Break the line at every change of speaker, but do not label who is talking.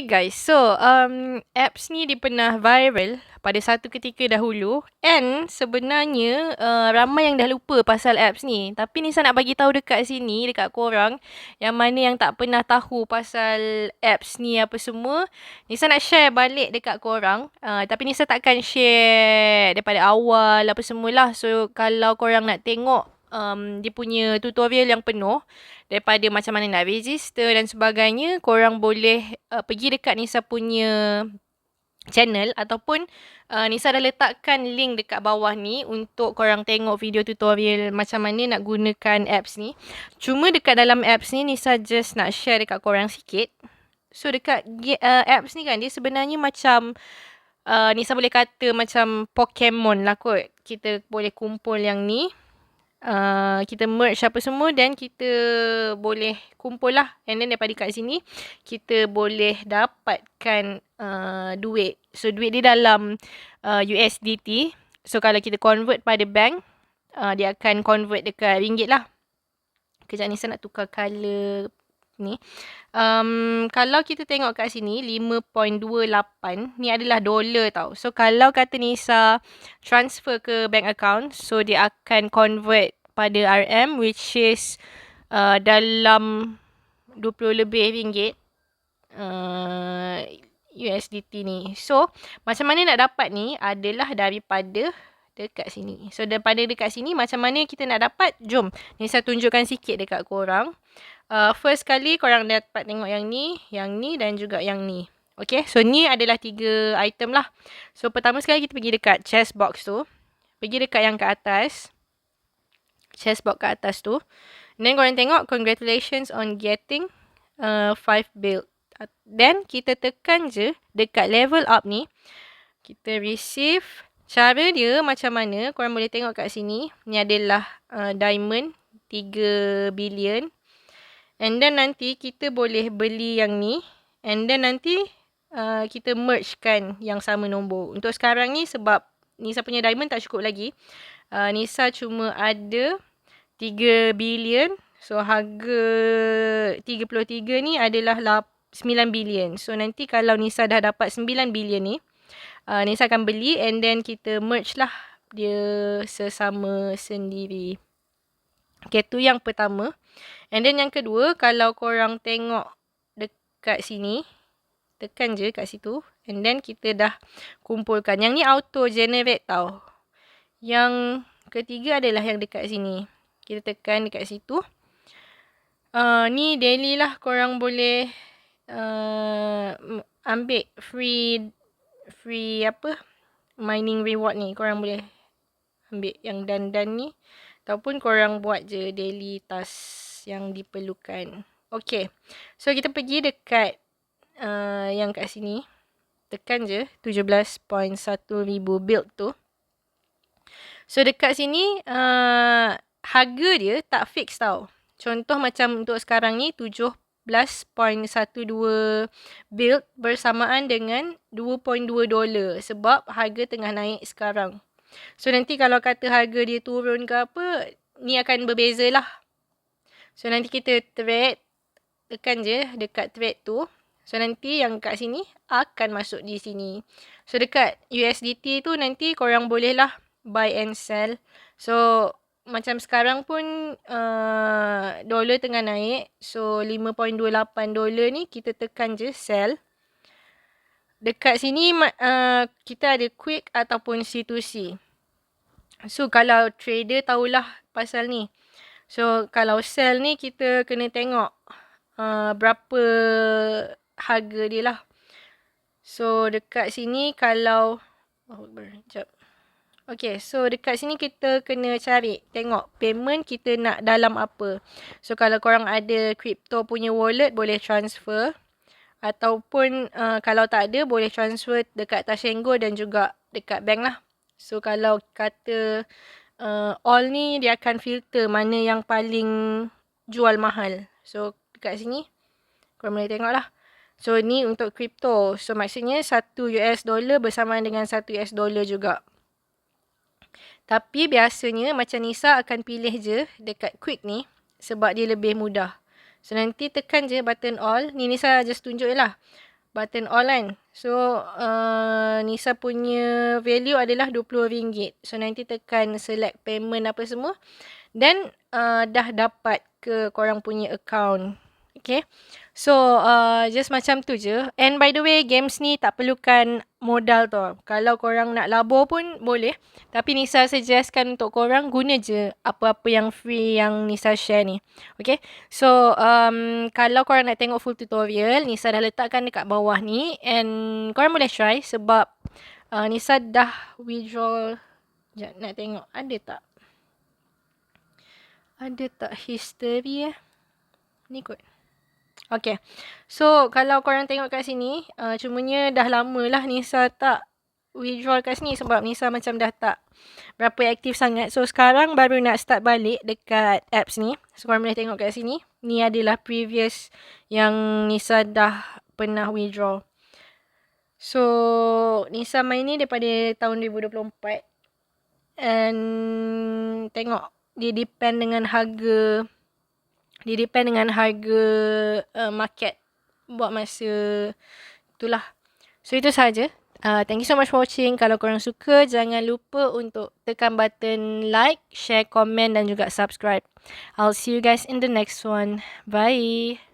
guys, so apps ni dia pernah viral pada satu ketika dahulu and sebenarnya ramai yang dah lupa pasal apps ni. Tapi Nisa nak bagi tahu dekat sini, dekat korang yang mana yang tak pernah tahu pasal apps ni apa semua, Nisa nak share balik dekat korang. Tapi Nisa takkan share daripada awal apa semualah. So kalau korang nak tengok dia punya tutorial yang penuh daripada macam mana nak register dan sebagainya, korang boleh pergi dekat Nisa punya channel ataupun Nisa dah letakkan link dekat bawah ni untuk korang tengok video tutorial macam mana nak gunakan apps ni. Cuma dekat dalam apps ni Nisa just nak share dekat korang sikit. So dekat apps ni kan, dia sebenarnya macam Nisa boleh kata macam Pokemon lah kot. Kita boleh kumpul yang ni. Kita merge apa semua dan kita boleh kumpul lah. And then daripada kat sini kita boleh dapatkan duit. So duit dia dalam USDT. So kalau kita convert pada bank, dia akan convert dekat ringgit lah. Kejap ni saya nak tukar colour ni. Kalau kita tengok kat sini 5.28 ni adalah dolar tau. So kalau kata Nisa transfer ke bank account, so dia akan convert pada RM, which is dalam 20 lebih ringgit USDT ni. So macam mana nak dapat ni adalah daripada dekat sini. So daripada dekat sini macam mana kita nak dapat? Jom Nisa tunjukkan sikit dekat korang. First kali korang dapat tengok yang ni dan juga yang ni. Okay, so ni adalah 3 item lah. So pertama sekali kita pergi dekat chest box tu. Pergi dekat yang ke atas. Chest box ke atas tu. And then korang tengok, congratulations on getting 5 build. Then kita tekan je dekat level up ni. Kita receive. Cara dia macam mana, korang boleh tengok kat sini. Ni adalah diamond 3 billion. And then nanti kita boleh beli yang ni. And then nanti kita merge kan yang sama nombor. Untuk sekarang ni sebab Nisa punya diamond tak cukup lagi. Nisa cuma ada 3 billion. So harga 33 ni adalah 9 billion. So nanti kalau Nisa dah dapat 9 billion ni, Nisa akan beli and then kita merge lah dia sesama sendiri. Okay, tu yang pertama. And then yang kedua, kalau korang tengok dekat sini, tekan je kat situ. And then kita dah kumpulkan. Yang ni auto generate tau. Yang ketiga adalah yang dekat sini. Kita tekan dekat situ. Ni daily lah korang boleh ambil free mining reward ni. Korang boleh ambil yang dan ni. Ataupun korang buat je daily task yang diperlukan. Okay. So kita pergi dekat yang kat sini. Tekan je 17.1 ribu build tu. So dekat sini harga dia tak fix tau. Contoh macam untuk sekarang ni 17.12 build bersamaan dengan 2.2 dolar. Sebab harga tengah naik sekarang. So nanti kalau kata harga dia turun ke apa, ni akan berbeza lah. So nanti kita trade, tekan je dekat trade tu. So nanti yang kat sini akan masuk di sini. So dekat USDT tu nanti korang boleh lah buy and sell. So macam sekarang pun dolar tengah naik. So 5.28 dolar ni kita tekan je sell. Dekat sini kita ada quick ataupun C2C. So kalau trader tahulah pasal ni. So kalau sell ni kita kena tengok berapa harga dia lah. So dekat sini kalau okay, so dekat sini kita kena cari, tengok payment kita nak dalam apa. So kalau korang ada crypto punya wallet boleh transfer. Ataupun kalau tak ada boleh transfer dekat Tashengo dan juga dekat bank lah. So kalau kata all ni dia akan filter mana yang paling jual mahal. So dekat sini korang boleh tengok lah. So ni untuk crypto. So maksudnya 1 US dollar bersamaan dengan 1 US dollar juga. Tapi biasanya macam Nisa akan pilih je dekat quick ni sebab dia lebih mudah. So nanti tekan je button all. Ni Nisa just tunjuk je lah. button all kan. So Nisa punya value adalah RM20. So nanti tekan select payment apa semua. Dan dah dapat ke korang punya account. Okay. So just macam tu je. And by the way, games ni tak perlukan modal tau. Kalau korang nak labur pun boleh. Tapi Nisa suggestkan untuk korang guna je apa-apa yang free yang Nisa share ni. Okay. So kalau korang nak tengok full tutorial, Nisa dah letakkan dekat bawah ni. And korang boleh try sebab Nisa dah withdraw. Sekejap nak tengok ada tak? Ada tak history Ni kot. Okay. So, kalau korang tengok kat sini, cumanya dah lama lah Nisa tak withdraw kat sini sebab Nisa macam dah tak berapa aktif sangat. So, sekarang baru nak start balik dekat apps ni. So, korang boleh tengok kat sini. Ni adalah previous yang Nisa dah pernah withdraw. So, Nisa main ni daripada tahun 2024. And tengok, dia depend dengan harga market buat masa itulah. So itu sahaja. Thank you so much for watching. Kalau korang suka, jangan lupa untuk tekan button like, share, komen dan juga subscribe. I'll see you guys in the next one. Bye.